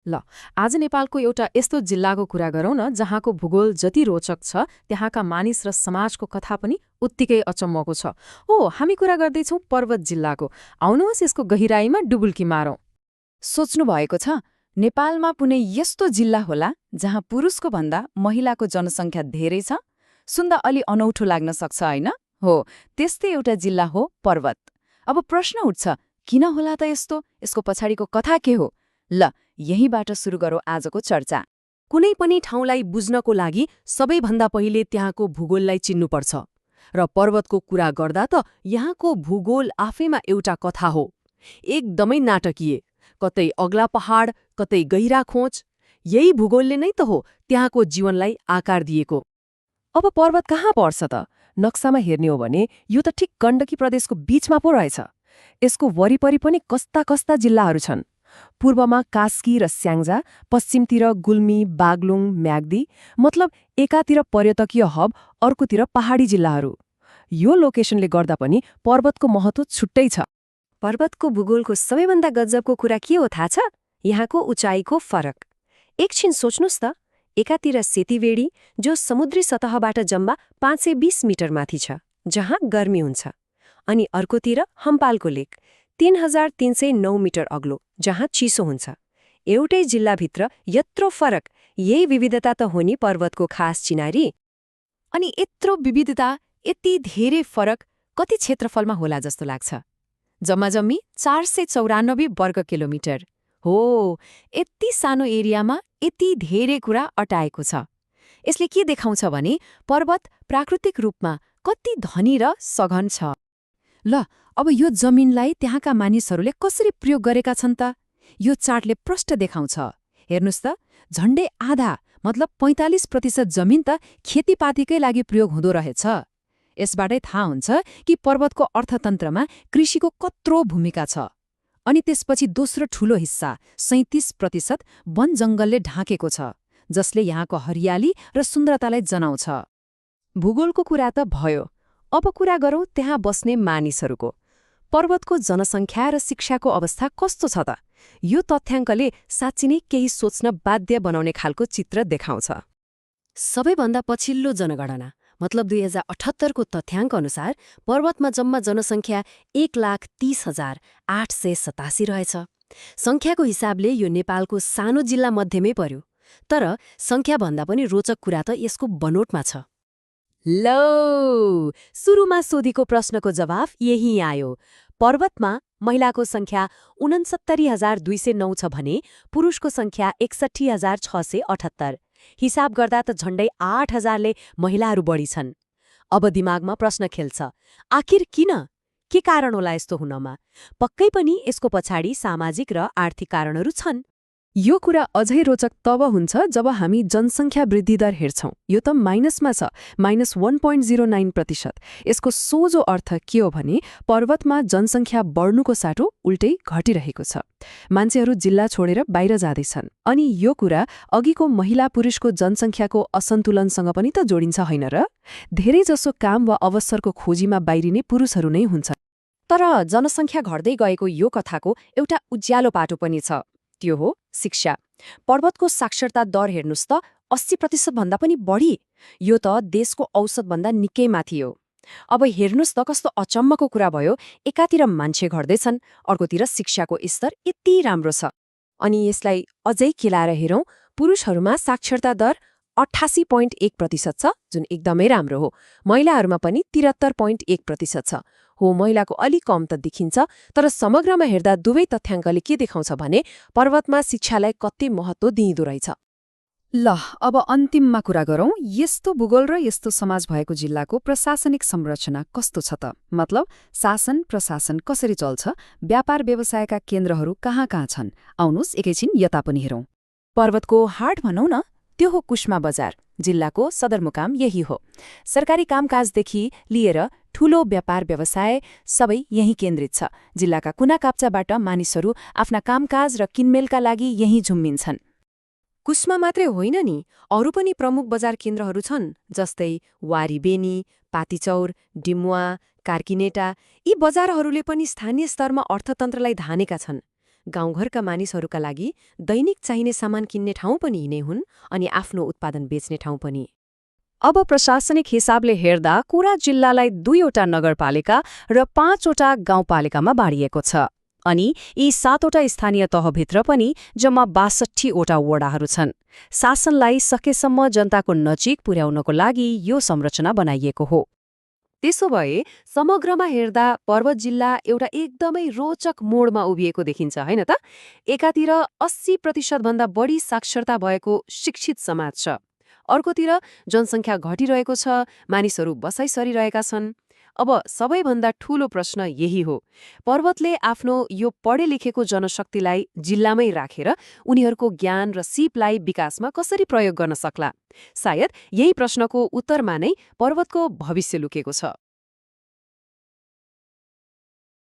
ल आज नेपालको एउटा यस्तो जिल्लाको कुरा गरौँ न जहाँको भूगोल जति रोचक छ त्यहाँका मानिस र समाजको कथा पनि उत्तिकै अचम्मको छ। हो, हामी कुरा गर्दैछौँ पर्वत जिल्लाको। आउनुहोस् यसको गहिराईमा डुबुल्की मारौँ। सोच्नु भएको छ नेपालमा कुनै यस्तो जिल्ला होला जहाँ पुरुषको भन्दा महिलाको जनसङ्ख्या धेरै छ? सुन्दा अलि अनौठो लाग्न सक्छ होइन? हो, त्यस्तै एउटा जिल्ला हो पर्वत। अब प्रश्न उठ्छ, किन होला त यस्तो? यसको पछाडिको कथा के हो? ल, यहीँबाट सुरु गरौँ आजको चर्चा। कुनै पनि ठाउँलाई बुझ्नको लागि सबैभन्दा पहिले त्यहाँको भूगोललाई चिन्नुपर्छ। र पर्वतको कुरा गर्दा त यहाँको भूगोल आफैमा एउटा कथा हो। एकदमै नाटकीय, कतै अग्ला पहाड, कतै गहिरा खोज। यही भूगोलले नै त हो त्यहाँको जीवनलाई आकार दिएको। अब पर्वत कहाँ पर्छ त? नक्सामा हेर्ने हो भने यो त ठिक गण्डकी प्रदेशको बीचमा पो रहेछ। यसको वरिपरि पनि कस्ता कस्ता जिल्लाहरू छन्। पूर्वमा कास्की र स्याङ्जा, पश्चिमतिर गुल्मी, बागलुङ, म्याग्दी, मतलब एकातिर पर्यटकीय हब, अर्कोतिर पहाडी जिल्लाहरू। यो लोकेसनले गर्दा पनि पर्वतको महत्त्व छुट्टै छ। पर्वतको भूगोलको सबैभन्दा गजबको कुरा के हो थाहा छ? यहाँको उचाइको फरक। एकछिन सोच्नुस् त, एकातिर सेतीवेडी जो समुद्री सतहबाट जम्मा 520 मिटर माथि छ, जहाँ गर्मी हुन्छ, अनि अर्कोतिर हम्पालको लेक 3309 मिटर अग्लो, जहाँ चिसो हुन्छ। एउटै जिल्लाभित्र यत्रो फरक, यही विविधता त हो नि पर्वतको खास चिनारी। अनि यत्रो विविधता, यति धेरै फरक कति क्षेत्रफलमा होला जस्तो लाग्छ? जम्माजम्मी 494 वर्ग किलोमिटर। हो, यति सानो एरियामा यति धेरै कुरा अटाएको छ। यसले के देखाउँछ भने पर्वत प्राकृतिक रूपमा कति धनी र सघन छ। ल, अब यो जमिनलाई त्यहाँका मानिसहरूले कसरी प्रयोग गरेका छन् त? यो चार्टले प्रष्ट देखाउँछ। हेर्नुस् त, झण्डै आधा मतलब 45% जमिन त खेतीपातीकै लागि प्रयोग हुँदो रहेछ। यसबाटै थाहा हुन्छ कि पर्वतको अर्थतन्त्रमा कृषिको कत्रो भूमिका छ। अनि त्यसपछि दोस्रो ठूलो हिस्सा 37% वन जङ्गलले ढाकेको छ, जसले यहाँको हरियाली र सुन्दरतालाई जनाउँछ। भूगोलको कुरा त भयो, अब कुरा गरौँ त्यहाँ बस्ने मानिसहरूको। पर्वतको जनसङ्ख्या र शिक्षाको अवस्था कस्तो छ त? यो तथ्याङ्कले साँच्चै नै केही सोच्न बाध्य बनाउने खालको चित्र देखाउँछ। सबैभन्दा पछिल्लो जनगणना मतलब 2078 को तथ्याङ्क अनुसार पर्वतमा जम्मा जनसङ्ख्या 1,30,887 रहेछ। सङ्ख्याको हिसाबले यो नेपालको सानो जिल्ला मध्येमै पर्यो, तर सङ्ख्याभन्दा पनि रोचक कुरा त यसको बनोटमा छ। लो, सुरुमा सोधेको प्रश्नको जवाफ यही आयो। पर्वतमा महिलाको सङ्ख्या 69,209 छ भने पुरुषको सङ्ख्या 61,678। हिसाब गर्दा त झण्डै 8,000ले महिलाहरू बढी छन्। अब दिमागमा प्रश्न खेल्छ, आखिर किन? के कारण होला यस्तो हुनमा? पक्कै पनि यसको पछाडि सामाजिक र आर्थिक कारणहरू छन्। यो कुरा अझै रोचक तब हुन्छ जब हामी जनसङ्ख्या वृद्धि दर हेर्छौँ। यो त माइनसमा छ, -1.09%। यसको सोझो अर्थ के हो भने पर्वतमा जनसङ्ख्या बढ्नुको साटो उल्टै घटिरहेको छ। मान्छेहरू जिल्ला छोडेर बाहिर जाँदैछन्। अनि यो कुरा अघिको महिला पुरुषको जनसङ्ख्याको असन्तुलनसँग पनि त जोडिन्छ होइन र? धेरैजसो काम वा अवसरको खोजीमा बाहिरिने पुरुषहरू नै हुन्छन्। तर जनसङ्ख्या घट्दै गएको यो कथाको एउटा उज्यालो पाटो पनि छ। त्यो हो शिक्षा। पर्वतको साक्षरता दर हेर्नुस् त 80% भन्दा पनि बढी। यो त देशको औसतभन्दा निकै माथि हो। अब हेर्नुस् त कस्तो अचम्मको कुरा भयो, एकातिर मान्छे घट्दैछन्, अर्कोतिर शिक्षाको स्तर यति राम्रो छ। अनि यसलाई अझै केलाएर हेरौँ, पुरुषहरूमा साक्षरता दर 88.1% छ, जुन एकदमै राम्रो हो। महिलाहरूमा पनि 73.1% छ। हो, महिलाको अलि कम त देखिन्छ, तर समग्रमा हेर्दा दुवै तथ्याङ्कले के देखाउँछ भने पर्वतमा शिक्षालाई कति महत्त्व दिइँदो रहेछ। ल, अब अन्तिममा कुरा गरौँ, यस्तो भूगोल र यस्तो समाज भएको जिल्लाको प्रशासनिक संरचना कस्तो छ त? मतलब शासन प्रशासन कसरी चल्छ? व्यापार व्यवसायका केन्द्रहरू कहाँ कहाँ छन्? आउनुहोस् एकैछिन यता पनि हेरौँ। पर्वतको हाट भनौँ न, त्यो हो कुश्मा बजार। जिल्लाको सदरमुकाम यही हो। सरकारी कामकाजदेखि लिएर ठूलो व्यापार व्यवसाय सबै यही केन्द्रित छ। जिल्लाका कुना काप्चाबाट मानिसहरू आफ्ना कामकाज र किनमेलका लागि यही झुम्मिन्छन्। कुश्मा मात्रै होइन नि, अरू पनि प्रमुख बजार केन्द्रहरू छन्, जस्तै वारीबेनी, पातिचौर, डिमुवा, कार्किनेटा। यी बजारहरूले पनि स्थानीय स्तरमा अर्थतन्त्रलाई धानेका छन्। गाउँघरका मानिसहरूका लागि दैनिक चाहिने सामान किन्ने ठाउँ पनि यिनै हुन् अनि आफ्नो उत्पादन बेच्ने ठाउँ पनि। अब प्रशासनिक हिसाबले हेर्दा कुरा जिल्लालाई 2वटा नगरपालिका र 5वटा गाउँपालिकामा बाँडिएको छ। अनि यी 7वटा स्थानीय तहभित्र पनि जम्मा 62वटा वडाहरू छन्। शासनलाई सकेसम्म जनताको नजिक पुर्याउनको लागि यो संरचना बनाइएको हो। त्यसो भए समग्रमा हेर्दा पर्वत जिल्ला एउटा एकदमै रोचक मोडमा उभिएको देखिन्छ, होइन त? एकातिर 80% भन्दा बढी साक्षरता भएको शिक्षित समाज छ, अर्कोतिर जनसङ्ख्या घटिरहेको छ, मानिसहरू बसाइ सरिरहेका छन्। अब सबैभन्दा ठूलो प्रश्न यही हो, पर्वतले आफ्नो यो पढे लेखेको जनशक्तिलाई जिल्लामै राखेर उनीहरूको ज्ञान र सिपलाई विकासमा कसरी प्रयोग गर्न सक्ला? सायद यही प्रश्नको उत्तरमा नै पर्वतको भविष्य लुकेको छ।